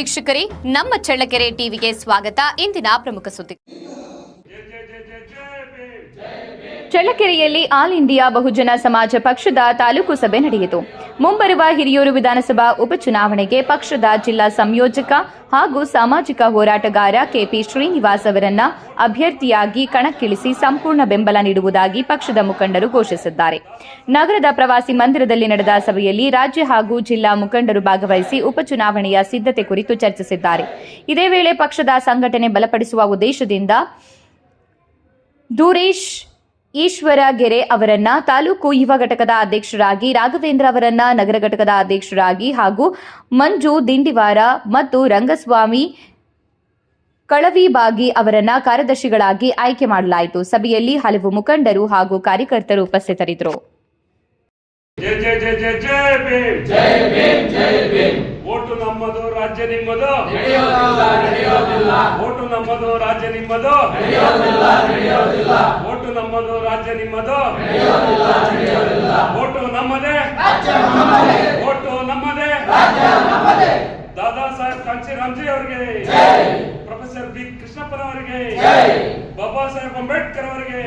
ವೀಕ್ಷಕರೇ, ನಮ್ಮ ಚಳ್ಳಕೆರೆ ಟಿವಿಗೆ ಸ್ವಾಗತ. ಇಂದಿನ ಪ್ರಮುಖ ಸುದ್ದಿ. ಚಳ್ಳಕೆರೆಯಲ್ಲಿ ಆಲ್ ಇಂಡಿಯಾ ಬಹುಜನ ಸಮಾಜ ಪಕ್ಷದ ತಾಲೂಕು ಸಭೆ ನಡೆಯಿತು. ಮುಂಬರುವ ಹಿರಿಯೂರು ವಿಧಾನಸಭಾ ಉಪಚುನಾವಣೆಗೆ ಪಕ್ಷದ ಜಿಲ್ಲಾ ಸಂಯೋಜಕ ಹಾಗೂ ಸಾಮಾಜಿಕ ಹೋರಾಟಗಾರ ಕೆಪಿ ಶ್ರೀನಿವಾಸ್ ಅವರನ್ನ ಅಭ್ಯರ್ಥಿಯಾಗಿ ಕಣಕ್ಕಿಳಿಸಿ ಸಂಪೂರ್ಣ ಬೆಂಬಲ ನೀಡುವುದಾಗಿ ಪಕ್ಷದ ಮುಖಂಡರು ಘೋಷಿಸಿದ್ದಾರೆ. ನಗರದ ಪ್ರವಾಸಿ ಮಂದಿರದಲ್ಲಿ ನಡೆದ ಸಭೆಯಲ್ಲಿ ರಾಜ್ಯ ಹಾಗೂ ಜಿಲ್ಲಾ ಮುಖಂಡರು ಭಾಗವಹಿಸಿ ಉಪಚುನಾವಣೆಯ ಸಿದ್ಧತೆ ಕುರಿತು ಚರ್ಚಿಸಿದ್ದಾರೆ. ಇದೇ ವೇಳೆ ಪಕ್ಷದ ಸಂಘಟನೆ ಬಲಪಡಿಸುವ ಉದ್ದೇಶದಿಂದ ದೂರೇಶ್ ಈಶ್ವರಗೆರೆ ಅವರನ್ನ ತಾಲೂಕು ಯುವ ಘಟಕದ ಅಧ್ಯಕ್ಷರಾಗಿ, ರಾಘವೇಂದ್ರ ಅವರನ್ನ ನಗರ ಘಟಕದ ಅಧ್ಯಕ್ಷರಾಗಿ ಹಾಗೂ ಮಂಜು ದಿಂಡಿವಾರ ಮತ್ತು ರಂಗಸ್ವಾಮಿ ಕಳವಿಬಾಗಿ ಅವರನ್ನ ಕಾರ್ಯದರ್ಶಿಗಳಾಗಿ ಆಯ್ಕೆ ಮಾಡಲಾಯಿತು. ಸಭೆಯಲ್ಲಿ ಹಲವು ಮುಖಂಡರು ಹಾಗೂ ಕಾರ್ಯಕರ್ತರು ಉಪಸ್ಥಿತರಿದ್ದರು. ಓಟು ನಮ್ಮದು, ರಾಜ್ಯ ನಿಮ್ಮದು. ಓಟು ನಮ್ಮದು, ರಾಜ್ಯ ನಿಮ್ಮದು. ಓಟು ನಮ್ಮದು, ರಾಜ್ಯ ನಿಮ್ಮದು. ಓಟು ನಮ್ಮದೇ, ಓಟು ನಮ್ಮದೇ. ದಾದಾ ಸಾಹೇಬ್ ಕಾಂಚೀರಾಮ್ಜಿ ಅವರಿಗೆ, ಪ್ರೊಫೆಸರ್ ಬಿ ಕೃಷ್ಣಪ್ಪನವರಿಗೆ, ಬಾಬಾ ಸಾಹೇಬ್ ಅಂಬೇಡ್ಕರ್ ಅವರಿಗೆ,